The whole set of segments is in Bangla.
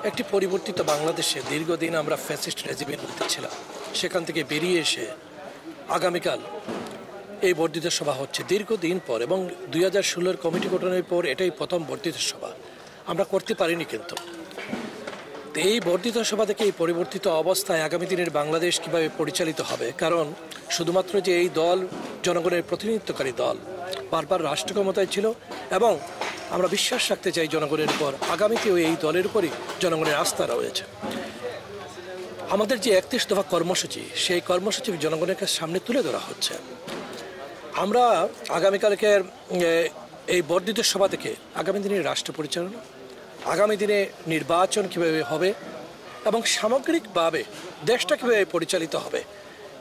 একটি পরিবর্তিত বাংলাদেশে দীর্ঘদিন আমরা ফ্যাসিস্ট রেজিমের মধ্যে ছিলাম, সেখান থেকে বেরিয়ে এসে আগামীকাল এই বর্ধিত সভা হচ্ছে দীর্ঘদিন পর, এবং 2016 কমিটি গঠনের পর এটাই প্রথম বর্ধিত সভা। আমরা করতে পারিনি, কিন্তু এই বর্ধিত সভা থেকে এই পরিবর্তিত অবস্থায় আগামী দিনের বাংলাদেশ কীভাবে পরিচালিত হবে, কারণ শুধুমাত্র যে এই দল জনগণের প্রতিনিধিত্বকারী দল বারবার রাষ্ট্র ক্ষমতায় ছিল, এবং আমরা বিশ্বাস রাখতে চাই জনগণের উপর, আগামীতেও এই দলের উপরই জনগণের আস্থা রয়েছে। আমাদের যে 31 দফা কর্মসূচি, সেই কর্মসূচি জনগণের সামনে তুলে ধরা হচ্ছে। আমরা আগামীকালকের এই বর্ধিত সভা থেকে আগামী দিনের রাষ্ট্র পরিচালনা, আগামী দিনে নির্বাচন কীভাবে হবে এবং সামগ্রিকভাবে দেশটা কীভাবে পরিচালিত হবে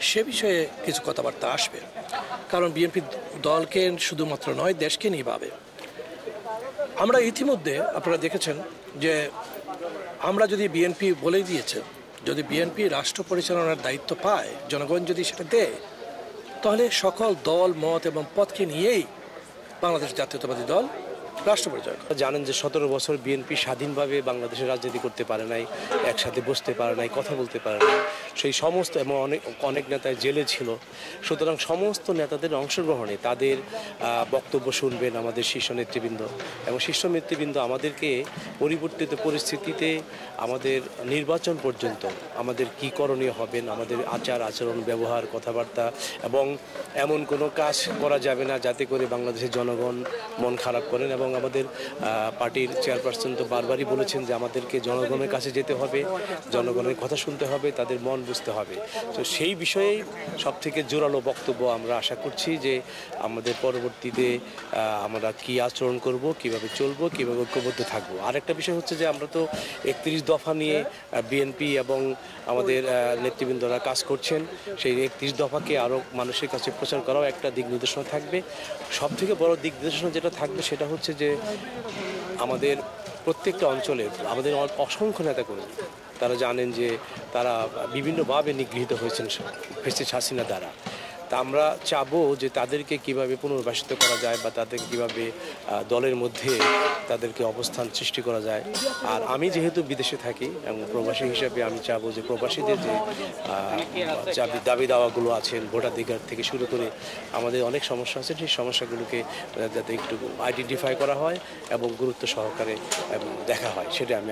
সে বিষয়ে কিছু কথাবার্তা আসবে। কারণ বিএনপি দলকে শুধুমাত্র নয়, দেশকে নিয়ে ভাবে। আমরা ইতিমধ্যে আপনারা দেখেছেন যে আমরা যদি বিএনপি বলেই দিয়েছে, যদি বিএনপি রাষ্ট্র পরিচালনার দায়িত্ব পায়, জনগণ যদি সেটা দেয়, তাহলে সকল দল মত এবং পথকে নিয়েই বাংলাদেশ জাতীয়তাবাদী দল রাষ্ট্র পরিচালনা। জানেন যে 17 বছর বিএনপি স্বাধীনভাবে বাংলাদেশের রাজনীতি করতে পারে নাই, একসাথে বসতে পারে নাই, কথা বলতে পারে নাই। সেই সমস্ত এবং অনেক নেতাই জেলে ছিল। সুতরাং সমস্ত নেতাদের অংশগ্রহণে তাদের বক্তব্য শুনবেন আমাদের শীর্ষ নেতৃবৃন্দ, এবং শীর্ষ নেতৃবৃন্দ আমাদেরকে পরিবর্তিত পরিস্থিতিতে আমাদের নির্বাচন পর্যন্ত আমাদের কী করণীয় হবেন, আমাদের আচার আচরণ ব্যবহার কথাবার্তা, এবং এমন কোনো কাজ করা যাবে না যাতে করে বাংলাদেশের জনগণ মন খারাপ করেন। এবং আমাদের পার্টির চেয়ারপারসন তো বারবারই বলেছেন যে আমাদেরকে জনগণের কাছে যেতে হবে, জনগণের কথা শুনতে হবে, তাদের মন বুঝতে হবে। তো সেই বিষয়েই সবথেকে জোরালো বক্তব্য আমরা আশা করছি যে আমাদের পরবর্তীতে আমরা কী আচরণ করব, কিভাবে চলবো, কীভাবে ঐক্যবদ্ধ থাকবো। আরেকটা বিষয় হচ্ছে যে আমরা তো 31 দফা নিয়ে বিএনপি এবং আমাদের নেতৃবৃন্দরা কাজ করছেন। সেই 31 দফাকে আরও মানুষের কাছে প্রচার করাও একটা দিক নির্দেশনা থাকবে। সবথেকে বড় দিক নির্দেশনা যেটা থাকবে সেটা হচ্ছে যে আমাদের প্রত্যেকটা অঞ্চলে আমাদের অসংখ্য নেতাকর্মী, তারা জানেন যে তারা বিভিন্নভাবে নিগৃহীত হয়েছেন ফ্যাসিস্ট হাসিনা দ্বারা। তা আমরা চাবো যে তাদেরকে কিভাবে পুনর্বাসিত করা যায়, বা তাদেরকে কীভাবে দলের মধ্যে তাদেরকে অবস্থান সৃষ্টি করা যায়। আর আমি যেহেতু বিদেশে থাকি এবং প্রবাসী হিসাবে আমি চাবো যে প্রবাসীদের যে দাবি দাওয়াগুলো আছেন, ভোটাধিকার থেকে শুরু করে আমাদের অনেক সমস্যা আছে, সেই সমস্যাগুলোকে যাতে একটু আইডেন্টিফাই করা হয় এবং গুরুত্ব সহকারে দেখা হয়, সেটা আমি